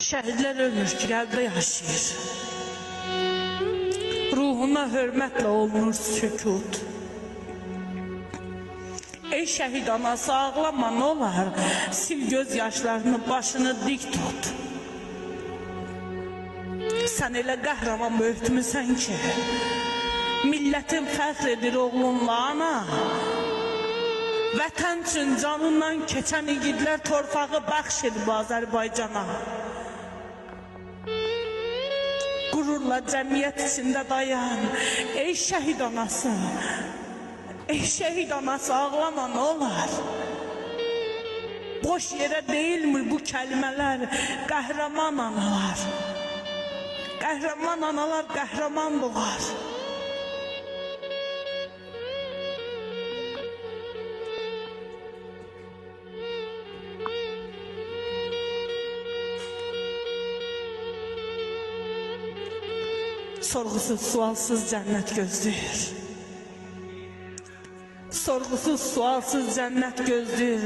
Şəhidlər ölmür ki, qəlbdə yaşayır. Ruhuna hörmətlə olunur sükut. Ey şəhid anası, ağlama nə olar, sil göz yaşlarını, başını dik tut. Sən elə qəhrəman böyütmüsən ki, millətin fəxr edir oğlunla ana. Vətən üçün canından keçən igidlər torpağı bəxş edib Azərbaycana. Qürurla cəmiyyət içində dayan, ey şəhid anası. Ey şəhid anası, ağlama nə olar. Boş yerə deyilmir bu kəlmələr, qəhrəman analar. Qəhrəman analar qəhrəman doğar. Sorğusuz, sualsız cənnət gözləyir. Sorğusuz, sualsız cənnət gözləyir.